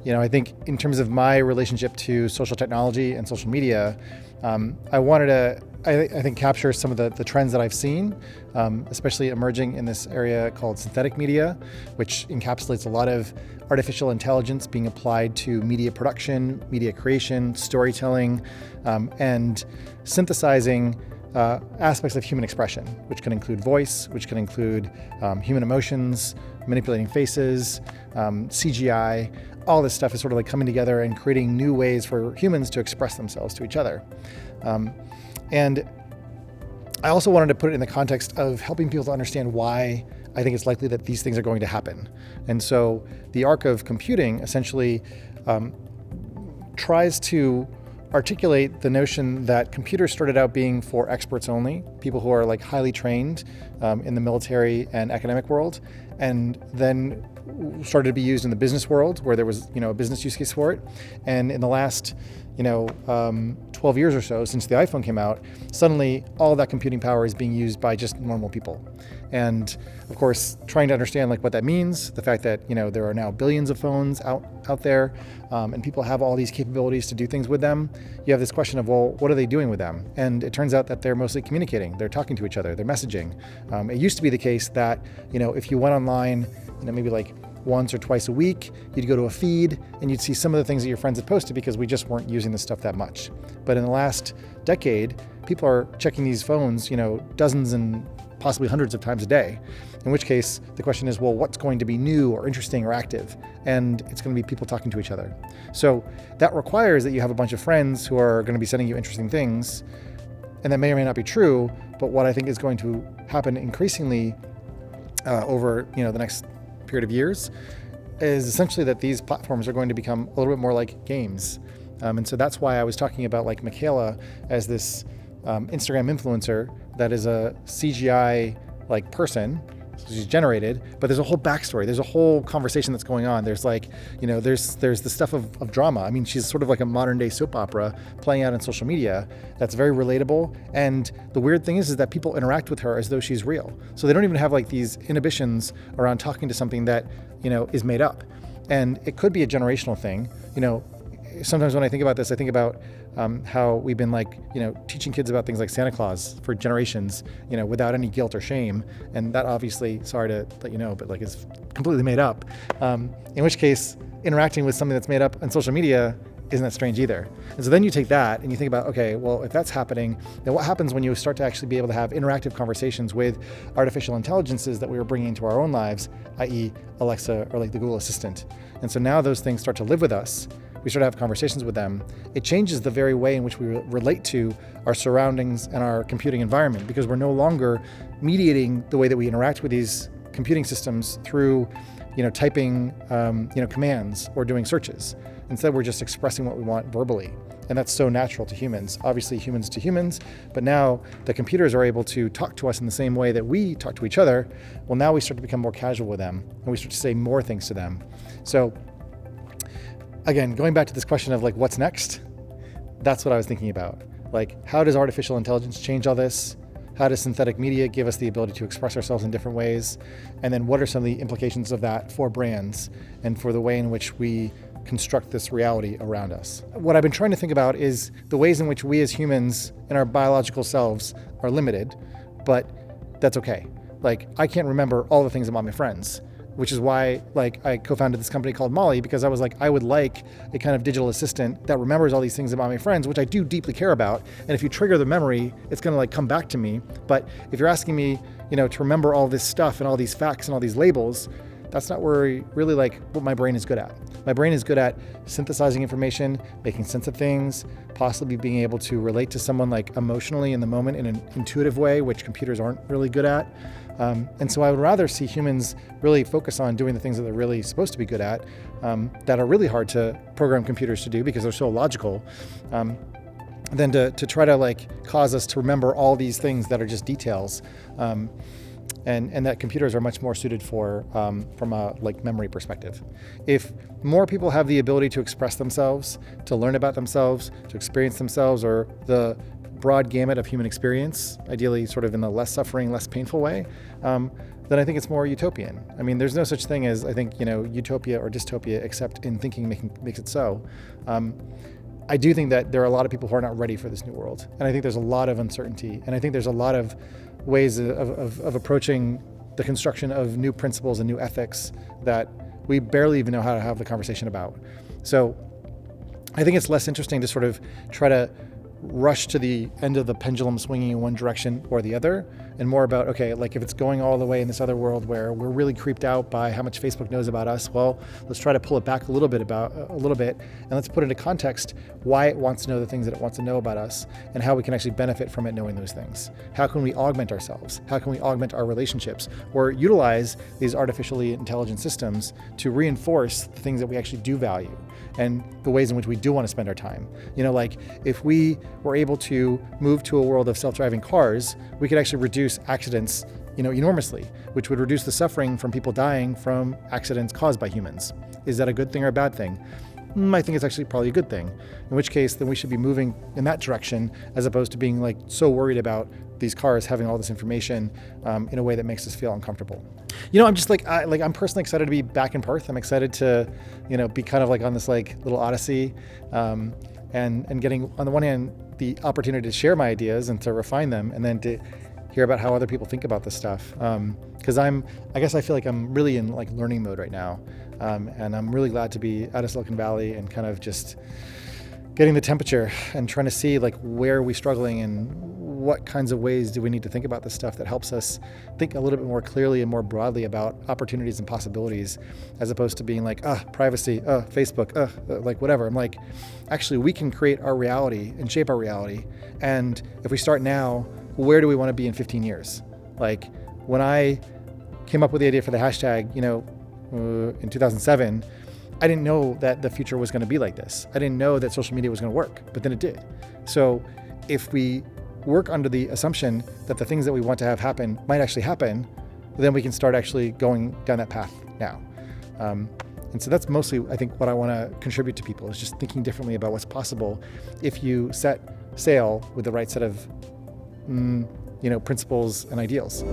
I think in terms of my relationship to social technology and social media, I wanted to, I think, capture some of the trends that I've seen, especially emerging in this area called synthetic media, which encapsulates a lot of artificial intelligence being applied to media production, media creation, storytelling, and synthesizing aspects of human expression, which can include voice, which can include human emotions, manipulating faces, CGI. All this stuff is sort of like coming together and creating new ways for humans to express themselves to each other. And I also wanted to put it in the context of helping people to understand why I think it's likely that these things are going to happen. And so the arc of computing essentially tries to articulate the notion that computers started out being for experts only, people who are like highly trained in the military and academic world, and then started to be used in the business world where there was, a business use case for it. And in the last, 12 years or so since the iPhone came out, suddenly all that computing power is being used by just normal people. And of course, trying to understand like what that means, the fact that, there are now billions of phones out there, and people have all these capabilities to do things with them. You have this question of, well, what are they doing with them? And it turns out that they're mostly communicating. They're talking to each other. They're messaging. It used to be the case that, if you went online, maybe like once or twice a week, you'd go to a feed and you'd see some of the things that your friends had posted because we just weren't using this stuff that much. But in the last decade, people are checking these phones, dozens and possibly hundreds of times a day. In which case, the question is, well, what's going to be new or interesting or active? And it's going to be people talking to each other. So that requires that you have a bunch of friends who are going to be sending you interesting things. And that may or may not be true, but what I think is going to happen increasingly over the next period of years is essentially that these platforms are going to become a little bit more like games. And so that's why I was talking about like Michaela as this Instagram influencer that is a CGI like person. So she's generated, but there's a whole backstory. There's a whole conversation that's going on. There's like, there's the stuff of drama. I mean, she's sort of like a modern day soap opera playing out on social media that's very relatable. And the weird thing is that people interact with her as though she's real. So they don't even have like these inhibitions around talking to something that, is made up. And it could be a generational thing. Sometimes when I think about this, I think about how we've been like, teaching kids about things like Santa Claus for generations, without any guilt or shame. And that obviously, sorry to let you know, but like is completely made up. In which case, interacting with something that's made up on social media isn't that strange either. And so then you take that and you think about, okay, well, if that's happening, then what happens when you start to actually be able to have interactive conversations with artificial intelligences that we were bringing into our own lives, i.e. Alexa or like the Google Assistant. And so now those things start to live with us. We start to have conversations with them. It changes the very way in which we relate to our surroundings and our computing environment, because we're no longer mediating the way that we interact with these computing systems through, typing, commands or doing searches. Instead, we're just expressing what we want verbally. And that's so natural to humans, obviously humans to humans, but now the computers are able to talk to us in the same way that we talk to each other. Well, now we start to become more casual with them and we start to say more things to them. So again, going back to this question of like, what's next? That's what I was thinking about. Like, how does artificial intelligence change all this? How does synthetic media give us the ability to express ourselves in different ways? And then what are some of the implications of that for brands and for the way in which we construct this reality around us? What I've been trying to think about is the ways in which we as humans and our biological selves are limited, but that's okay. Like, I can't remember all the things about my friends, which is why like I co-founded this company called Molly, because I was like, I would like a kind of digital assistant that remembers all these things about my friends, which I do deeply care about. And if you trigger the memory, it's gonna like come back to me. But if you're asking me, to remember all this stuff and all these facts and all these labels, that's not where really like what my brain is good at. My brain is good at synthesizing information, making sense of things, possibly being able to relate to someone like emotionally in the moment in an intuitive way, which computers aren't really good at. And so I would rather see humans really focus on doing the things that they're really supposed to be good at, that are really hard to program computers to do because they're so logical, than to try to like cause us to remember all these things that are just details. And that computers are much more suited for from a like memory perspective. If more people have the ability to express themselves, to learn about themselves, to experience themselves, or the broad gamut of human experience, ideally sort of in the less suffering, less painful way, then I think it's more utopian. I mean, there's no such thing as, I think, utopia or dystopia, except in thinking makes it so. I do think that there are a lot of people who are not ready for this new world. And I think there's a lot of uncertainty. And I think there's a lot of ways of approaching the construction of new principles and new ethics that we barely even know how to have the conversation about. So I think it's less interesting to sort of try to rush to the end of the pendulum swinging in one direction or the other, and more about, okay, like if it's going all the way in this other world where we're really creeped out by how much Facebook knows about us, well, let's try to pull it back a little bit, and let's put into context why it wants to know the things that it wants to know about us and how we can actually benefit from it knowing those things. How can we augment ourselves? How can we augment our relationships or utilize these artificially intelligent systems to reinforce the things that we actually do value and the ways in which we do want to spend our time? Like if we were able to move to a world of self-driving cars, we could actually reduce accidents, enormously, which would reduce the suffering from people dying from accidents caused by humans. Is that a good thing or a bad thing? I think it's actually probably a good thing. In which case, then we should be moving in that direction as opposed to being like so worried about these cars having all this information in a way that makes us feel uncomfortable. I'm just I'm personally excited to be back in Perth. I'm excited to, be kind of like on this like little odyssey, and getting, on the one hand, the opportunity to share my ideas and to refine them, and then to hear about how other people think about this stuff. Because I guess I feel like I'm really in like learning mode right now, and I'm really glad to be out of Silicon Valley and kind of just getting the temperature and trying to see like where are we struggling and what kinds of ways do we need to think about this stuff that helps us think a little bit more clearly and more broadly about opportunities and possibilities, as opposed to being like, privacy, Facebook, like whatever. I'm like, actually, we can create our reality and shape our reality. And if we start now, where do we want to be in 15 years? Like when I came up with the idea for the hashtag, in 2007, I didn't know that the future was going to be like this. I didn't know that social media was going to work, but then it did. So if we work under the assumption that the things that we want to have happen might actually happen, then we can start actually going down that path now. And so that's mostly, I think, what I want to contribute to people, is just thinking differently about what's possible if you set sail with the right set of, principles and ideals.